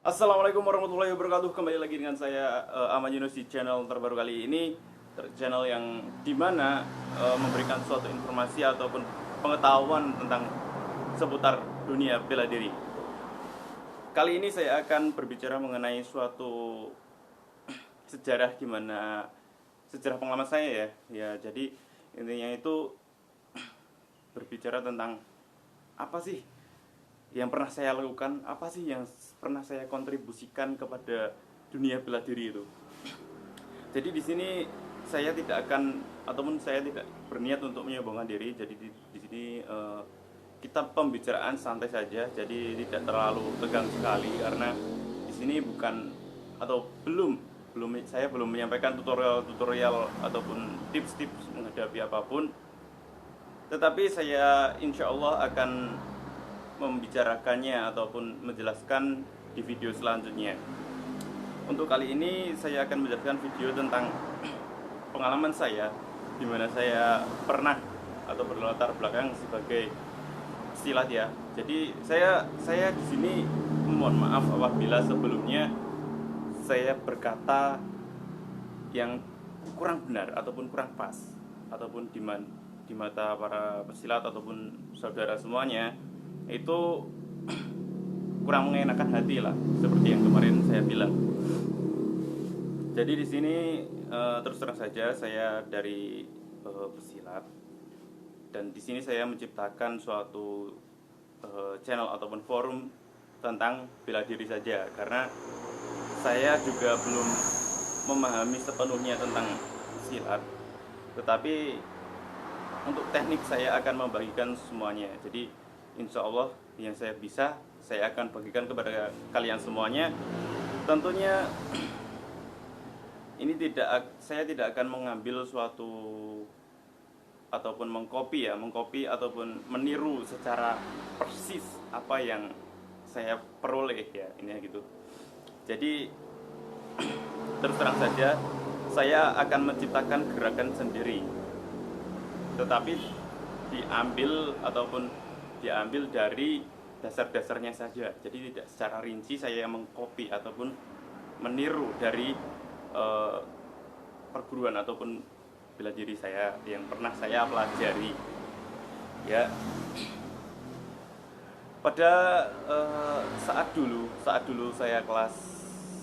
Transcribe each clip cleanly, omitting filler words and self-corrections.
Assalamualaikum warahmatullahi wabarakatuh. Kembali lagi dengan saya Aman Yunus di channel terbaru kali ini, channel yang dimana memberikan suatu informasi ataupun pengetahuan tentang seputar dunia bela diri. Kali ini saya akan berbicara mengenai suatu sejarah dimana sejarah pengalaman saya jadi intinya itu berbicara tentang apa sih yang pernah saya lakukan, apa sih yang pernah saya kontribusikan kepada dunia bela diri itu. Jadi di sini saya tidak akan ataupun saya tidak berniat untuk menyombongkan diri. Jadi di sini kita pembicaraan santai saja, jadi tidak terlalu tegang sekali karena di sini bukan atau belum belum saya belum menyampaikan tutorial ataupun tips-tips menghadapi apapun, tetapi saya insya Allah akan membicarakannya ataupun menjelaskan di video selanjutnya. Untuk kali ini saya akan menjelaskan video tentang pengalaman saya di mana saya pernah atau berlatar belakang sebagai silat ya. Jadi saya di sini mohon maaf apabila sebelumnya saya berkata yang kurang benar ataupun kurang pas ataupun di mata para pesilat ataupun saudara semuanya itu kurang mengenakan hati lah, seperti yang kemarin saya bilang. Jadi di sini terus terang saja saya dari pesilat, dan di sini saya menciptakan suatu channel ataupun forum tentang bela diri saja, karena saya juga belum memahami sepenuhnya tentang silat, tetapi untuk teknik saya akan membagikan semuanya. Jadi insya Allah yang saya bisa saya akan bagikan kepada kalian semuanya. Tentunya ini saya tidak akan mengambil suatu ataupun mengcopy ataupun meniru secara persis apa yang saya peroleh ya, ini gitu. Jadi terus terang saja saya akan menciptakan gerakan sendiri, tetapi diambil dari dasar-dasarnya saja. Jadi tidak secara rinci saya mengcopy ataupun meniru dari perguruan ataupun bela diri saya yang pernah saya pelajari ya. Pada saat dulu saya kelas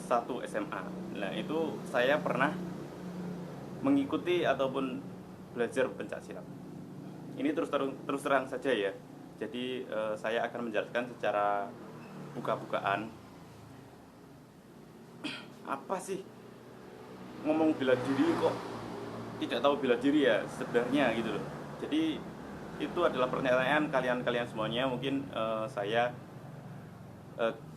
1 SMA, nah itu saya pernah mengikuti ataupun belajar pencak silat. Ini terus terang saja ya. Jadi saya akan menjelaskan secara buka-bukaan apa sih ngomong bela diri kok tidak tahu bela diri ya sebenarnya gitu loh. Jadi itu adalah pertanyaan kalian semuanya. Mungkin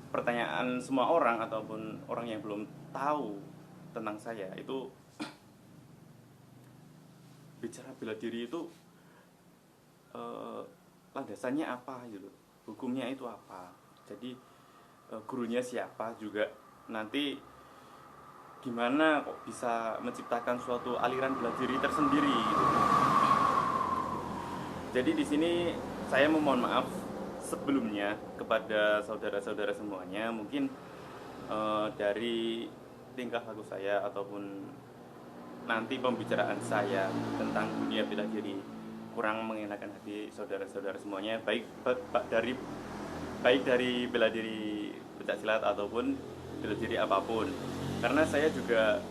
pertanyaan semua orang ataupun orang yang belum tahu tentang saya itu, bicara bela diri itu landasannya apa gitu, hukumnya itu apa, jadi gurunya siapa juga, nanti gimana kok bisa menciptakan suatu aliran bela diri tersendiri gitu. Jadi di sini saya memohon maaf sebelumnya kepada saudara-saudara semuanya, mungkin dari tingkah laku saya ataupun nanti pembicaraan saya tentang dunia bela diri kurang mengenakan hati saudara-saudara semuanya, baik dari bela diri pencak silat ataupun bela diri apapun, karena saya juga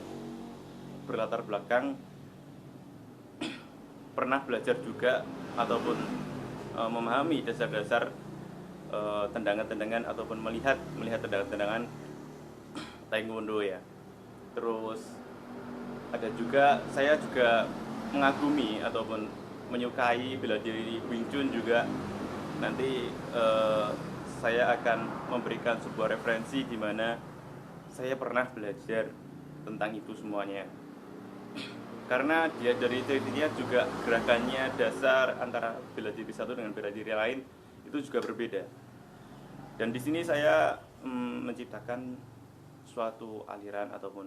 berlatar belakang pernah belajar juga ataupun memahami dasar-dasar tendangan-tendangan ataupun melihat tendangan-tendangan taekwondo ya. Terus ada juga, saya juga mengagumi ataupun menyukai bela diri Wing Chun juga. Nanti saya akan memberikan sebuah referensi di mana saya pernah belajar tentang itu semuanya. Karena dia dari teorinya juga gerakannya, dasar antara bela diri satu dengan bela diri lain itu juga berbeda. Dan di sini saya menciptakan suatu aliran ataupun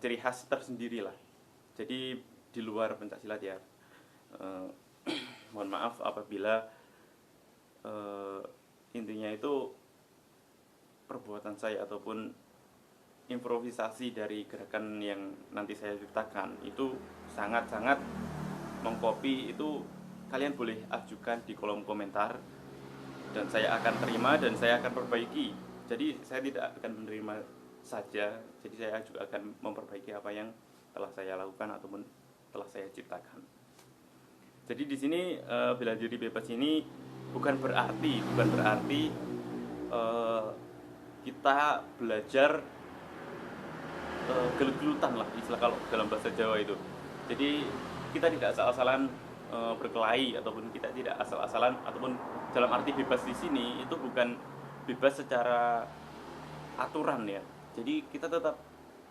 ciri khas tersendiri lah. Jadi di luar pencak silat ya. Mohon maaf apabila intinya itu perbuatan saya ataupun improvisasi dari gerakan yang nanti saya ciptakan itu sangat-sangat mengcopy, itu kalian boleh ajukan di kolom komentar dan saya akan terima dan saya akan perbaiki. Jadi saya tidak akan menerima saja, jadi saya juga akan memperbaiki apa yang telah saya lakukan ataupun telah saya ciptakan. Jadi di sini bela diri bebas ini bukan berarti kita belajar gelut-gelutan lah istilah kalau dalam bahasa Jawa itu. Jadi kita tidak asal-asalan berkelahi ataupun kita tidak asal-asalan, ataupun dalam arti bebas di sini itu bukan bebas secara aturan ya. Jadi kita tetap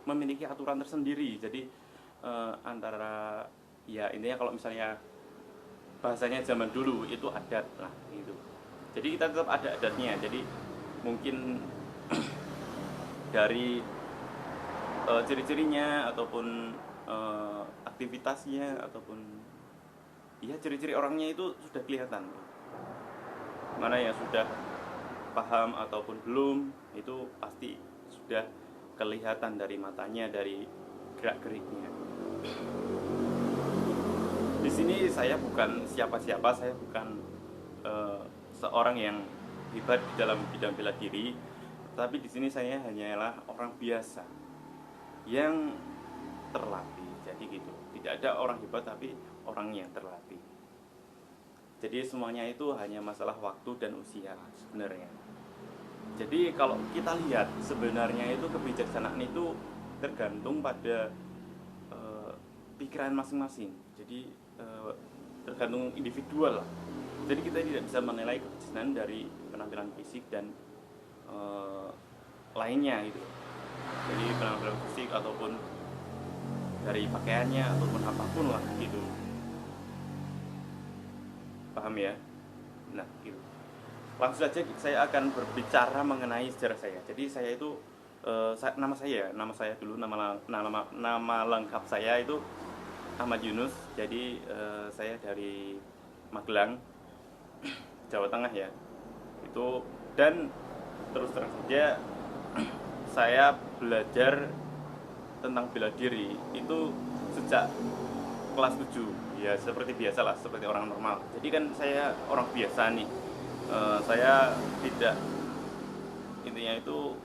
memiliki aturan tersendiri. Jadi antara ya intinya kalau misalnya bahasanya zaman dulu itu adat lah gitu. Jadi kita tetap ada adatnya. Jadi mungkin dari ciri-cirinya ataupun aktivitasnya ataupun ya ciri-ciri orangnya itu sudah kelihatan. Mana yang sudah paham ataupun belum itu pasti sudah kelihatan dari matanya, dari gerak-geriknya. Di sini saya bukan siapa-siapa, saya bukan seorang yang hebat di dalam bidang bela diri, tapi di sini saya hanyalah orang biasa yang terlatih. Jadi gitu, tidak ada orang hebat tapi orang yang terlatih. Jadi semuanya itu hanya masalah waktu dan usia sebenarnya. Jadi kalau kita lihat sebenarnya itu kebijaksanaan itu tergantung pada pikiran masing-masing. Jadi tergantung individual lah. Jadi kita tidak bisa menilai kebijaksanaan dari penampilan fisik dan lainnya gitu. Jadi penampilan fisik ataupun dari pakaiannya ataupun apapun lah gitu. Paham ya? Nah gitu. Langsung saja saya akan berbicara mengenai sejarah saya. Jadi saya itu nama saya dulu, nama lengkap saya itu Ahmad Yunus. Jadi saya dari Magelang, Jawa Tengah ya. Itu dan terus terang saja saya belajar tentang bela diri itu sejak kelas 7. Ya seperti biasalah, seperti orang normal. Jadi kan saya orang biasa nih. Saya tidak, intinya itu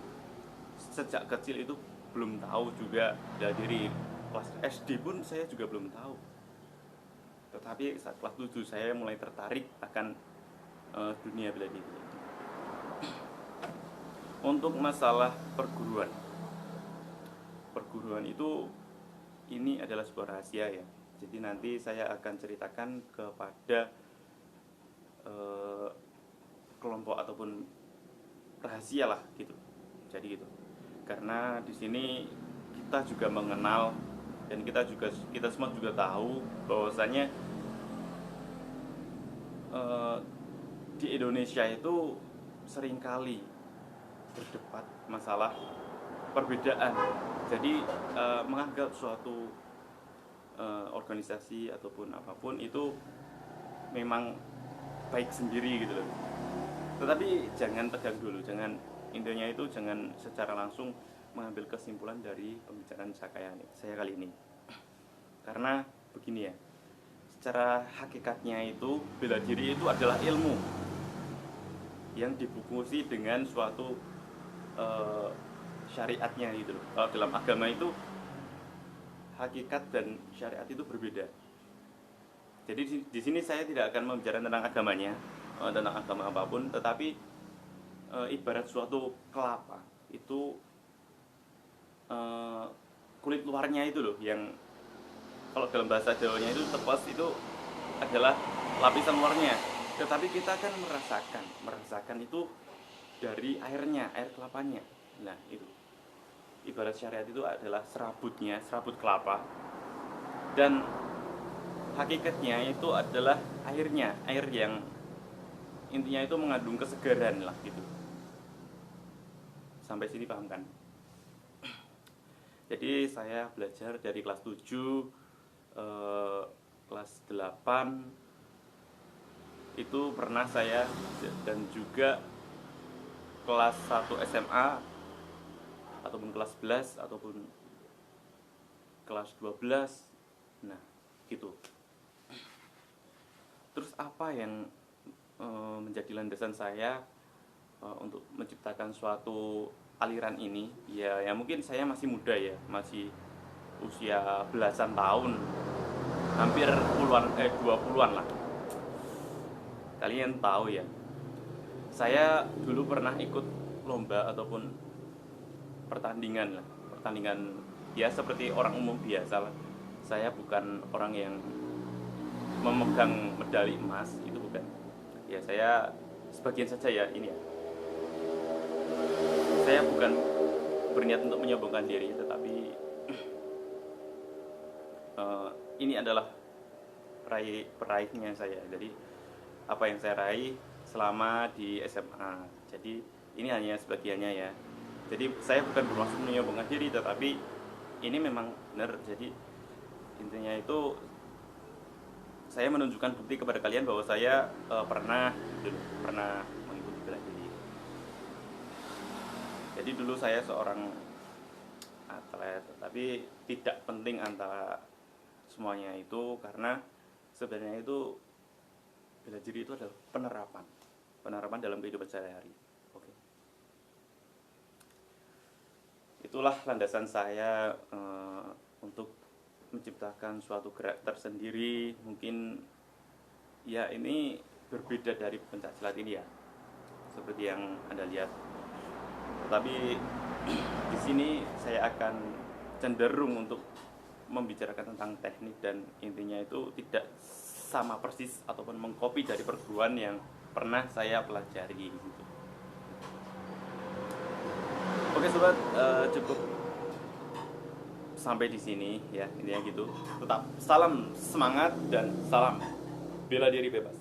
sejak kecil itu belum tahu juga bela diri. Kelas SD pun saya juga belum tahu. Tetapi saat kelas 7 saya mulai tertarik akan dunia bela diri. Untuk masalah perguruan itu ini adalah sebuah rahasia ya. Jadi nanti saya akan ceritakan kepada kelompok ataupun rahasia lah gitu. Jadi gitu. Karena di sini kita juga mengenal dan kita semua juga tahu bahwasanya di Indonesia itu seringkali berdebat masalah perbedaan. Jadi menganggap suatu organisasi ataupun apapun itu memang baik sendiri gitu loh. Tetapi jangan tegang dulu, intinya itu jangan secara langsung mengambil kesimpulan dari pembicaraan saya kali ini. Karena begini ya, secara hakikatnya itu bela diri itu adalah ilmu yang dibungkusi dengan suatu syariatnya gitu loh. Kalau dalam agama itu hakikat dan syariat itu berbeda. Jadi di sini saya tidak akan membicarakan tentang agamanya, tentang agama apapun, tetapi ibarat suatu kelapa itu kulit luarnya itu loh yang kalau dalam bahasa Jawanya itu tepos, itu adalah lapisan luarnya. Tetapi kita kan merasakan itu dari airnya, air kelapanya. Nah itu ibarat syariat itu adalah serabut kelapa, dan hakikatnya itu adalah airnya, air yang intinya itu mengandung kesegaran lah gitu. Sampai sini paham kan? Jadi saya belajar dari kelas 7, kelas 8 itu pernah saya, dan juga kelas 1 SMA ataupun kelas 11 ataupun kelas 12. Nah, gitu. Terus apa yang menjadi landasan saya untuk menciptakan suatu aliran ini? Ya mungkin saya masih muda ya, masih usia belasan tahun, hampir 20-an lah. Kalian tahu ya, saya dulu pernah ikut lomba ataupun pertandingan lah, pertandingan ya seperti orang umum biasa lah. Saya bukan orang yang memegang medali emas, itu bukan. Ya saya sebagian saja ya ini ya. Saya bukan berniat untuk menyombongkan diri, tetapi ini adalah peraihnya saya. Jadi apa yang saya raih selama di SMA. Jadi ini hanya sebagiannya ya. Jadi saya bukan bermaksud menyombongkan diri, tetapi ini memang benar. Jadi intinya itu saya menunjukkan bukti kepada kalian bahwa saya pernah mengikuti bela diri. Jadi dulu saya seorang atlet, tapi tidak penting antara semuanya itu, karena sebenarnya itu bela diri itu adalah penerapan dalam kehidupan sehari-hari. Oke. Itulah landasan saya untuk menciptakan suatu gerak tersendiri. Mungkin ya ini berbeda dari pencak silat ini ya, seperti yang Anda lihat. Tetapi di sini saya akan cenderung untuk membicarakan tentang teknik, dan intinya itu tidak sama persis ataupun mengcopy dari perguruan yang pernah saya pelajari gitu. Oke sobat, cukup sampai di sini ya, intinya gitu. Tetap salam semangat dan salam bela diri bebas.